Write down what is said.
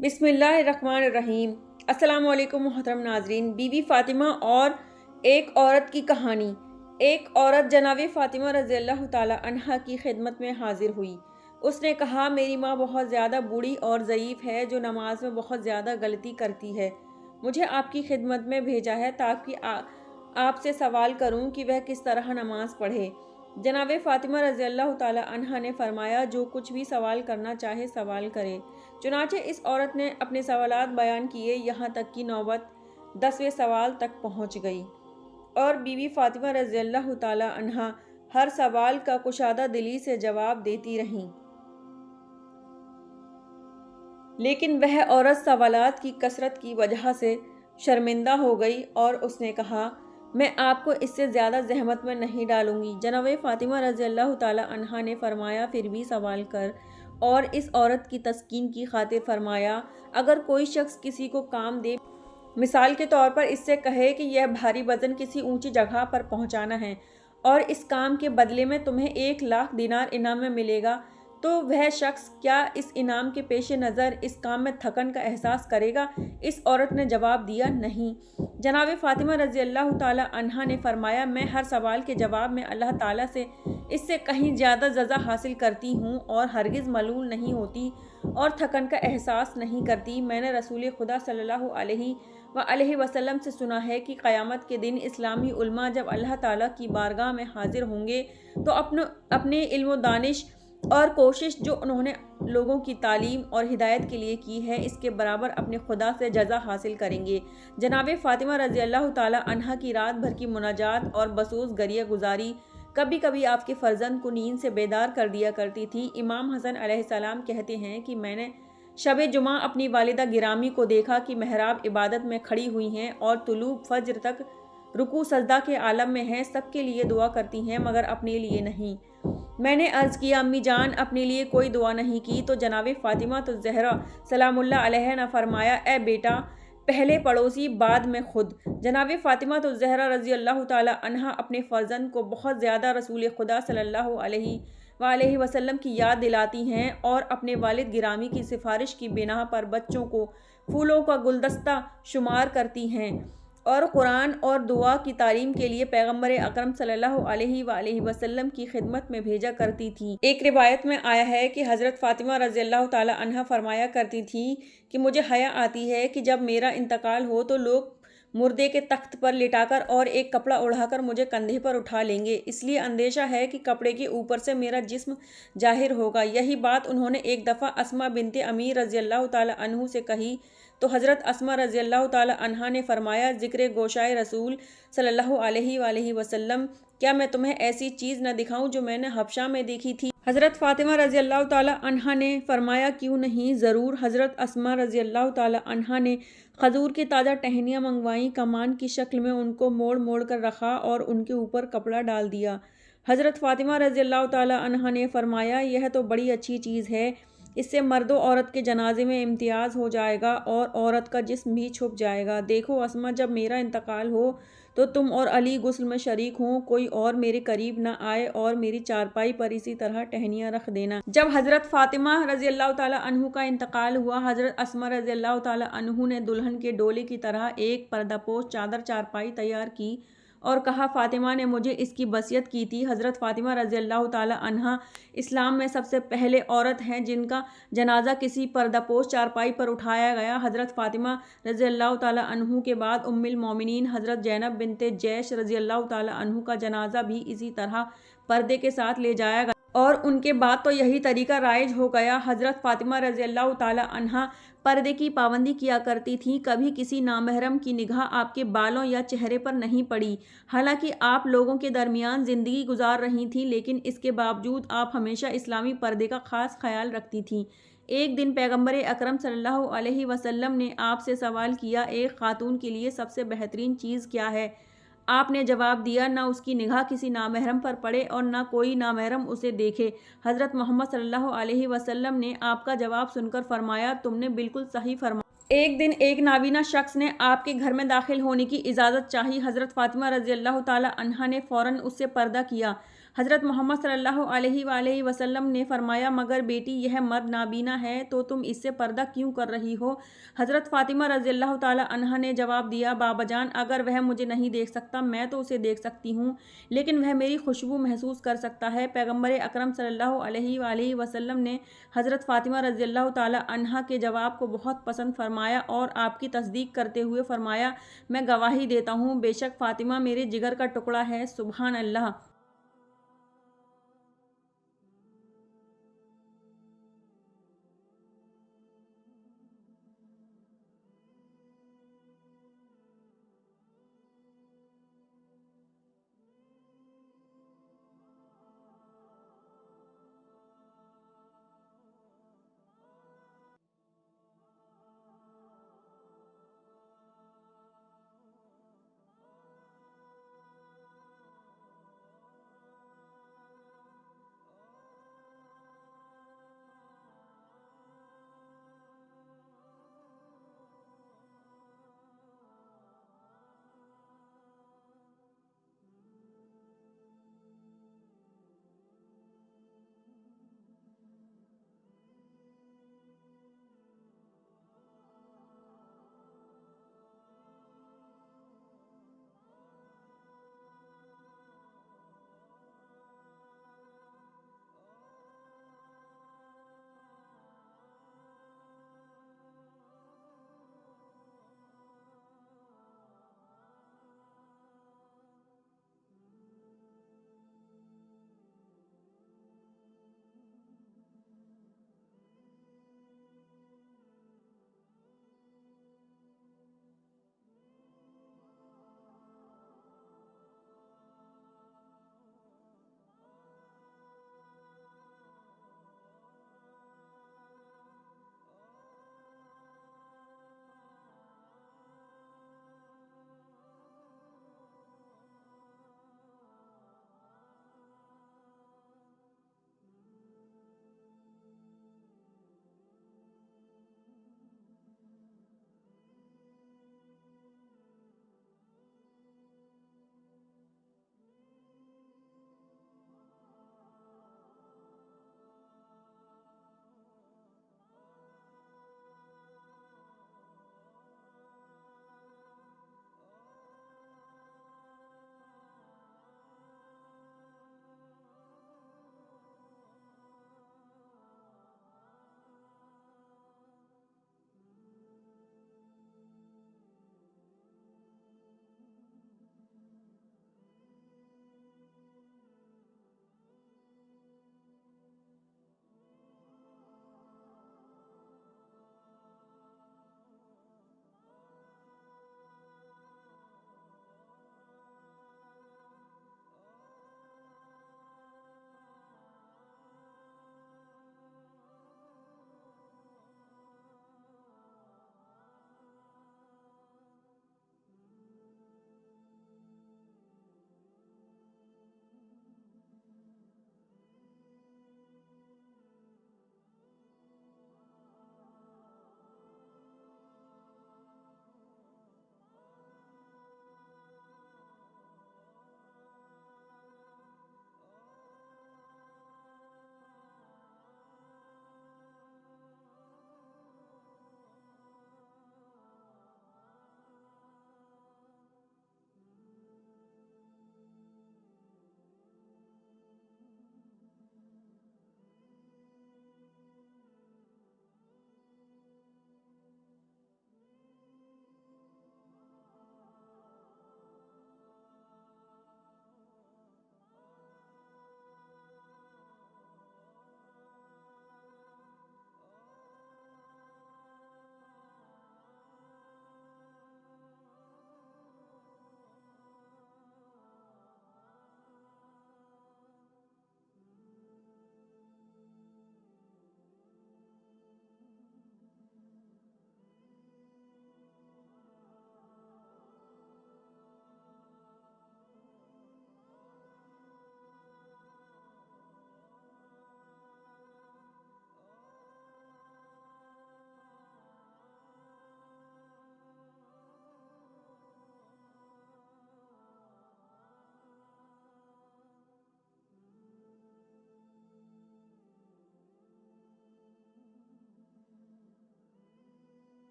बिस्मिल्लाहिर्रहमानिर्रहीम। अस्सलामु अलैकुम मोहतरम नाजरीन। बीवी फ़ातिमा और एक औरत की कहानी। एक औरत जनाब फ़ातिमा रज़ियल्लाहु ताला अन्हा की खिदमत में हाजिर हुई। उसने कहा, मेरी माँ बहुत ज़्यादा बूढ़ी और ज़ईफ़ है, जो नमाज में बहुत ज़्यादा गलती करती है। मुझे आपकी खिदमत में भेजा है ताकि आपसे सवाल करूँ कि वह किस तरह नमाज पढ़े। जनाब फ़ातिमा रज़ियल्लाहु ताला अन्हा ने फरमाया, जो कुछ भी सवाल करना चाहे सवाल करे। चुनांचे इस औरत ने अपने सवालात बयान किए, यहाँ तक कि नौबत 10वें सवाल तक पहुँच गई और बीवी फ़ातिमा रज़ियल्लाहु ताला अन्हा हर सवाल का कुशादा दिली से जवाब देती रहीं। लेकिन वह औरत सवालात की कसरत की वजह से शर्मिंदा हो गई और उसने कहा, मैं आपको इससे ज़्यादा ज़हमत में नहीं डालूंगी। जनाब फ़ातिमा रज़ियल्लाहु ताला अन्हा ने फरमाया, फिर भी सवाल कर। और इस औरत की तस्कीन की खातिर फरमाया, अगर कोई शख्स किसी को काम दे, मिसाल के तौर पर इससे कहे कि यह भारी वज़न किसी ऊंची जगह पर पहुंचाना है और इस काम के बदले में तुम्हें 1 लाख दिनार इनाम में मिलेगा, तो वह शख्स क्या इस इनाम के पेश नज़र इस काम में थकन का एहसास करेगा? इस औरत ने जवाब दिया, नहीं। जनाब फ़ातिमा रज़ियल्लाहु ताला अन्हा ने फरमाया, मैं हर सवाल के जवाब में अल्लाह ताला से इससे कहीं ज़्यादा जज़ा हासिल करती हूँ और हरगिज़ मलूल नहीं होती और थकन का एहसास नहीं करती। मैंने रसूल खुदा सल्लल्लाहु अलैहि वसल्लम से सुना है कि क़यामत के दिन इस्लामी उलमा जब अल्लाह ताला की बारगाह में हाजिर होंगे तो अपने इल्म दानिश और कोशिश जो उन्होंने लोगों की तालीम और हिदायत के लिए की है, इसके बराबर अपने खुदा से जज़ा हासिल करेंगे। जनाब फ़ातिमा रज़ियल्लाहु ताला अन्हा की रात भर की मुनाजात और बसूस गरिया गुजारी कभी कभी आपके फ़र्जंद को नींद से बेदार कर दिया करती थी। इमाम हसन अलैहिस्सलाम कहते हैं कि मैंने शब जुमा अपनी वालिदा गिरामी को देखा कि महराब इबादत में खड़ी हुई हैं और तुलूब फज्र तक रुकू सजदा के आलम में हैं। सबके लिए दुआ करती हैं मगर अपने लिए नहीं। मैंने अर्ज़ किया, अम्मी जान, अपने लिए कोई दुआ नहीं की? तो जनाब फ़ातिमा तो ज़हरा सलामुल्लाह अलैहा ने फरमाया, ए बेटा, पहले पड़ोसी बाद में खुद। जनाब फ़ातिमा तो ज़हरा रज़ियल्लाहु ताला अन्हा अपने फ़र्जंद को बहुत ज़्यादा रसूल खुदा सल्लल्लाहु अलैहि वसल्लम की याद दिलाती हैं और अपने वालिद गिरामी की सिफारिश की बिना पर बच्चों को फूलों का गुलदस्ता शुमार करती हैं और कुरान और दुआ की तालीम के लिए पैगम्बर अकरम सल्लल्लाहु अलैहि वसल्लम की खिदमत में भेजा करती थी। एक रिवायत में आया है कि हज़रत फ़ातिमा रज़ियल्लाहु ताला अन्हा फरमाया करती थी कि मुझे हया आती है कि जब मेरा इंतकाल हो तो लोग मुर्दे के तख्त पर लिटाकर और एक कपड़ा उड़ाकर मुझे कंधे पर उठा लेंगे, इसलिए अंदेशा है कि कपड़े के ऊपर से मेरा जिस्म जाहिर होगा। यही बात उन्होंने एक दफ़ा अस्मा बिनते अमीर रज़ियल्लाहु ताला अन्हु से कही तो हज़रत अस्मा रज़ियल्लाहु ताला अन्हा ने फरमाया, ज़िक्र गोशाए रसूल सल्लल्लाहु अलैहि वसल्लम, क्या मैं तुम्हें ऐसी चीज़ न दिखाऊं जो मैंने हबशा में देखी थी? हज़रत फ़ातिमा रज़ियल्लाहु ताला अन्हा ने फरमाया, क्यों नहीं, ज़रूर। हज़रत अस्मा रज़ियल्लाहु ताला अन्हा ने खजूर की ताज़ा टहनियाँ मंगवाईं, कमान की शक्ल में उनको मोड़ मोड़ कर रखा और उनके ऊपर कपड़ा डाल दिया। हज़रत फ़ातिमा रज़ियल्लाहु ताला अन्हा ने फरमाया, यह तो बड़ी अच्छी चीज़ है, इससे मर्दो औरत के जनाजे में इम्तियाज़ हो जाएगा और औरत का जिस्म भी छुप जाएगा। देखो अस्मा, जब मेरा इंतकाल हो तो तुम और अली गुस्ल में शरीक हों, कोई और मेरे करीब ना आए और मेरी चारपाई पर इसी तरह टहनियाँ रख देना। जब हज़रत फ़ातिमा रज़ियल्लाहु ताला अन्हु का इंतकाल हुआ, हज़रत अस्मा रज़ियल्लाहु ताला अन्हु ने दुल्हन के डोले की तरह एक पर्दापोश चादर चारपाई तैयार की और कहा, फ़ातिमा ने मुझे इसकी वसीयत की थी। हज़रत फ़ातिमा रज़ियल्लाहु ताला अन्हा इस्लाम में सबसे पहले औरत हैं जिनका जनाजा किसी पर्दापोश चारपाई पर उठाया गया। हज़रत फ़ातिमा रज़ियल्लाहु ताला अन्हु के बाद उम्मुल मोमिनीन हज़रत ज़ैनब बिनते जैश रज़ियल्लाहु ताला अन्हु का जनाजा भी इसी तरह पर्दे के साथ ले जाया गया और उनके बाद तो यही तरीका राइज हो गया। हज़रत फ़ातिमा रज़ियल्लाहु ताला अन्हा पर्दे की पाबंदी किया करती थीं। कभी किसी नामहरम की निगाह आपके बालों या चेहरे पर नहीं पड़ी। हालांकि आप लोगों के दरमियान ज़िंदगी गुजार रही थीं, लेकिन इसके बावजूद आप हमेशा इस्लामी पर्दे का ख़ास ख्याल रखती थीं। एक दिन पैगम्बर अकरम सल्लल्लाहु अलैहि वसल्लम ने आपसे सवाल किया, एक खातून के लिए सबसे बेहतरीन चीज़ क्या है? आपने जवाब दिया, ना उसकी निगाह किसी नामहरम पर पड़े और ना कोई नामहरम उसे देखे। हज़रत मोहम्मद सल्लल्लाहु अलैहि वसल्लम ने आपका जवाब सुनकर फरमाया, तुमने बिल्कुल सही फरमाया। एक दिन एक नाबीना शख्स ने आपके घर में दाखिल होने की इजाज़त चाही। हज़रत फ़ातिमा रज़ियल्लाहु ताला अन्हा ने फ़ौरन उससे पर्दा किया। हज़रत मोहम्मद सल्लल्लाहु अलैहि वसल्लम ने फरमाया, मगर बेटी यह मर्द नाबीना है तो तुम इससे पर्दा क्यों कर रही हो? हज़रत फ़ातिमा रज़ियल्लाहु ताला अन्हा ने जवाब दिया, बाबाजान अगर वह मुझे नहीं देख सकता मैं तो उसे देख सकती हूँ, लेकिन वह मेरी खुशबू महसूस कर सकता है। पैगम्बर अकरम सल्लल्लाहु अलैहि वसल्लम ने हज़रत फ़ातिमा रज़ियल्लाहु ताला अन्हा के जवाब को बहुत पसंद फरमाया और आपकी तस्दीक करते हुए फरमाया, मैं गवाही देता हूँ बेशक फ़ातिमा मेरे जिगर का टुकड़ा है। सुबहान अल्लाह।